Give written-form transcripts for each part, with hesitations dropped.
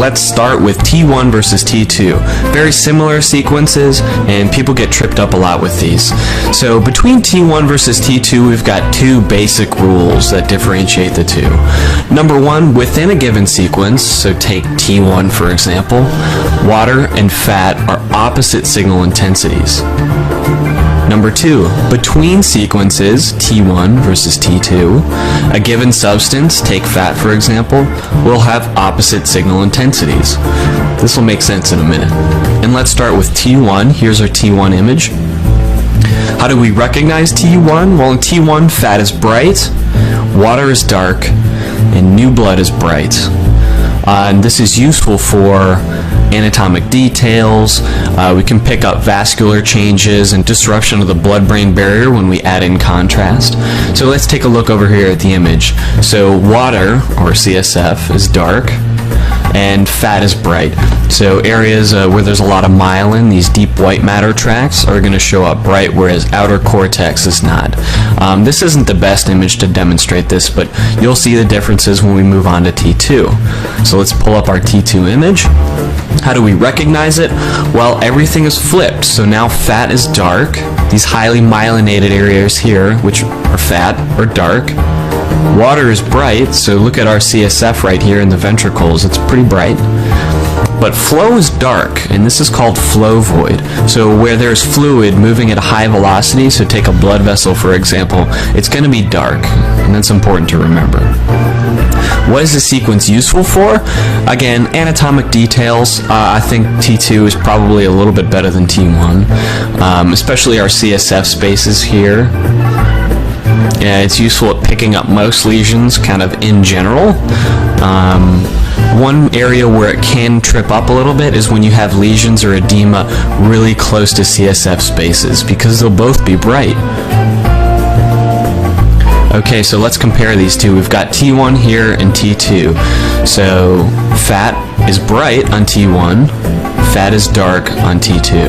let's start with T1 versus T2. Very similar sequences, and people get tripped up a lot with these. So between T1 versus T2, we've got two basic rules that differentiate the two. Number one, within a given sequence, so take T1 for example, water and fat are opposite signal intensities. Number two, between sequences, T1 versus T2, a given substance, take fat for example, will have opposite signal intensities. This will make sense in a minute. And let's start with T1. Here's our T1 image. How do we recognize T1? Well, in T1, fat is bright, water is dark, and new blood is bright. And this is useful for anatomic details. We can pick up vascular changes and disruption of the blood-brain barrier when we add in contrast. So let's take a look over here at the image. So water, or CSF, is dark, and fat is bright. So areas where there's a lot of myelin, these deep white matter tracts, are going to show up bright, whereas outer cortex is not. This isn't the best image to demonstrate this, but you'll see the differences when we move on to T2. So let's pull up our T2 image. How do we recognize it? Well, everything is flipped. So now fat is dark. These highly myelinated areas here, which are fat, are dark. Water is bright, so look at our CSF right here in the ventricles. It's pretty bright. But flow is dark, and this is called flow void. So where there's fluid moving at a high velocity, so take a blood vessel for example, it's going to be dark, and that's important to remember. What is this sequence useful for? Again, anatomic details. I think T2 is probably a little bit better than T1, especially our CSF spaces here. Yeah, it's useful at picking up most lesions kind of in general. One area where it can trip up a little bit is when you have lesions or edema really close to CSF spaces, because they'll both be bright. Okay, so let's compare these two. We've got T1 here and T2. So fat is bright on T1, fat is dark on T2.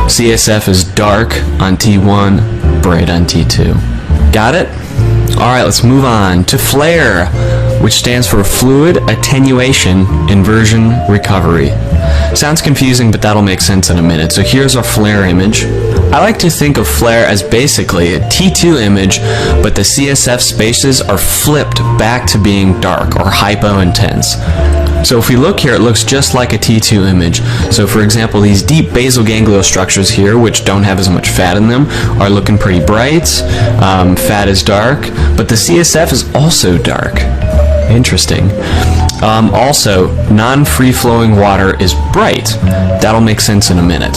CSF is dark on T1, bright on T2. Got it? Alright, let's move on to FLAIR, which stands for Fluid Attenuation Inversion Recovery. Sounds confusing, but that'll make sense in a minute. So here's our FLAIR image. I like to think of FLAIR as basically a T2 image, but the CSF spaces are flipped back to being dark or hypo-intense. So if we look here, it looks just like a T2 image. So for example, these deep basal ganglial structures here, which don't have as much fat in them, are looking pretty bright. Fat is dark, but the CSF is also dark. Interesting. Also, non-free-flowing water is bright. That'll make sense in a minute.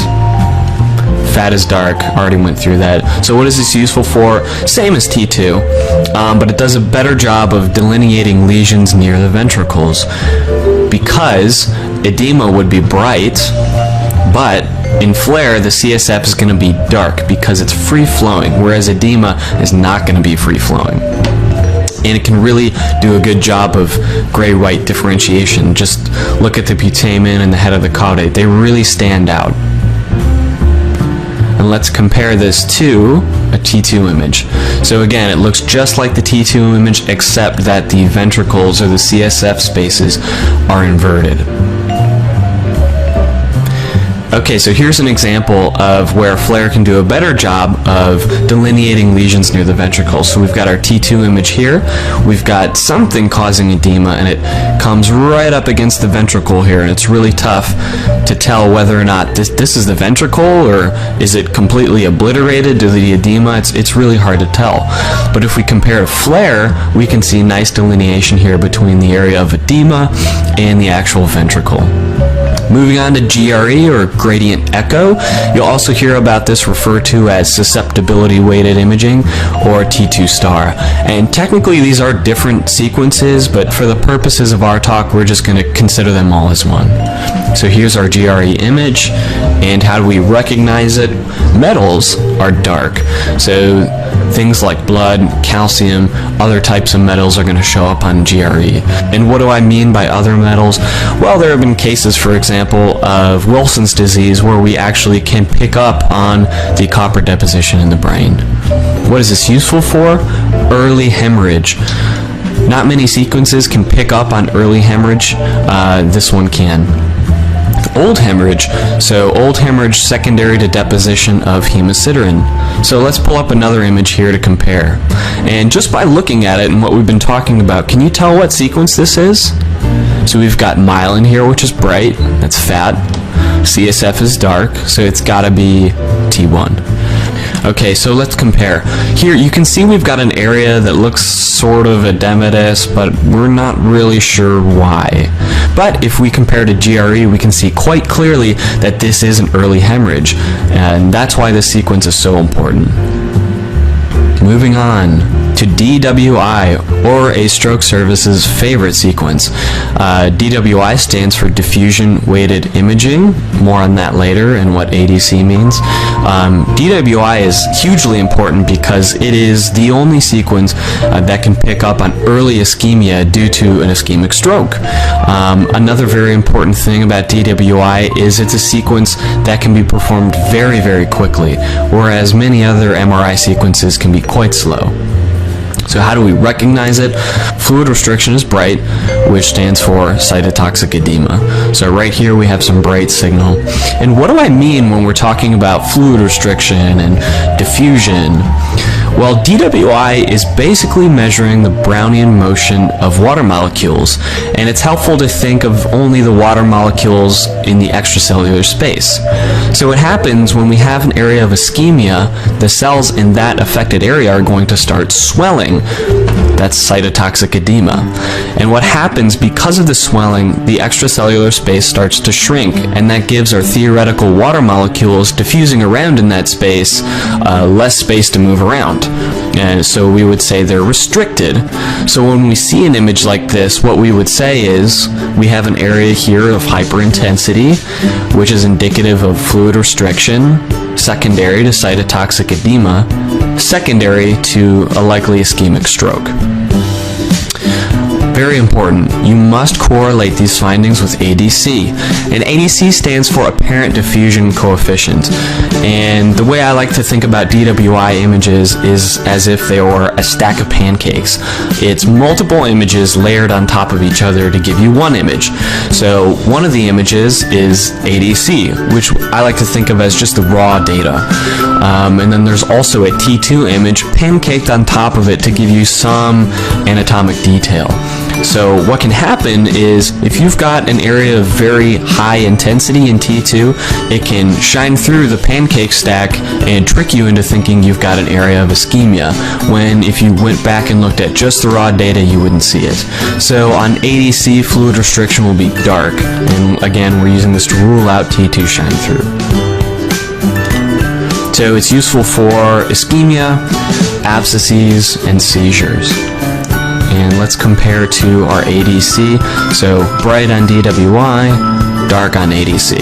Fat is dark, already went through that. So what is this useful for? Same as T2, but it does a better job of delineating lesions near the ventricles, because edema would be bright, but in FLAIR the CSF is going to be dark because it's free-flowing, whereas edema is not going to be free-flowing. And it can really do a good job of gray-white differentiation. Just look at the putamen and the head of the caudate. They really stand out. And let's compare this to a T2 image. So again, it looks just like the T2 image, except that the ventricles or the CSF spaces are inverted. Okay, so here's an example of where FLAIR can do a better job of delineating lesions near the ventricles. So we've got our T2 image here. We've got something causing edema, and it comes right up against the ventricle here, and it's really tough to tell whether or not this is the ventricle, or is it completely obliterated to the edema. It's really hard to tell. But if we compare to FLAIR, we can see nice delineation here between the area of edema and the actual ventricle. Moving on to GRE, or gradient echo. You'll also hear about this referred to as susceptibility weighted imaging, or T2 star. And technically these are different sequences, but for the purposes of our talk, we're just going to consider them all as one. So here's our GRE image, and how do we recognize it? Metals are dark. So things like blood, calcium, other types of metals are going to show up on GRE. And what do I mean by other metals? Well, there have been cases, for example, of Wilson's disease where we actually can pick up on the copper deposition in the brain. What is this useful for? Early hemorrhage. Not many sequences can pick up on early hemorrhage. This one can. Old hemorrhage, so old hemorrhage secondary to deposition of hemosiderin. So let's pull up another image here to compare. And just by looking at it and what we've been talking about, can you tell what sequence this is? So we've got myelin here, which is bright, that's fat. CSF is dark, so it's gotta be T1. Okay, so let's compare. Here you can see we've got an area that looks sort of edematous, but we're not really sure why. But if we compare to GRE, we can see quite clearly that this is an early hemorrhage, and that's why this sequence is so important. Moving on to DWI, or a stroke service's favorite sequence. DWI stands for diffusion weighted imaging. More on that later and what ADC means. DWI is hugely important because it is the only sequence that can pick up on early ischemia due to an ischemic stroke. Another very important thing about DWI is it's a sequence that can be performed very, very quickly, whereas many other MRI sequences can be quite slow. So how do we recognize it? Fluid restriction is bright, which stands for cytotoxic edema. So right here we have some bright signal. And what do I mean when we're talking about fluid restriction and diffusion? Well, DWI is basically measuring the Brownian motion of water molecules, and it's helpful to think of only the water molecules in the extracellular space. So what happens when we have an area of ischemia, the cells in that affected area are going to start swelling. That's cytotoxic edema. And what happens because of the swelling, the extracellular space starts to shrink, and that gives our theoretical water molecules diffusing around in that space less space to move around. And so we would say they're restricted. So when we see an image like this, what we would say is we have an area here of hyperintensity, which is indicative of fluid restriction, secondary to cytotoxic edema, secondary to a likely ischemic stroke. Very important, you must correlate these findings with ADC. And ADC stands for apparent diffusion coefficient. And the way I like to think about DWI images is as if they were a stack of pancakes. It's multiple images layered on top of each other to give you one image. So one of the images is ADC, which I like to think of as just the raw data. And then there's also a T2 image pancaked on top of it to give you some anatomic detail. So what can happen is if you've got an area of very high intensity in T2, it can shine through the pancake stack and trick you into thinking you've got an area of ischemia, when if you went back and looked at just the raw data, you wouldn't see it. So on ADC, fluid restriction will be dark, and again, we're using this to rule out T2 shine through. So it's useful for ischemia, abscesses, and seizures. And let's compare to our ADC. So bright on DWI, dark on ADC.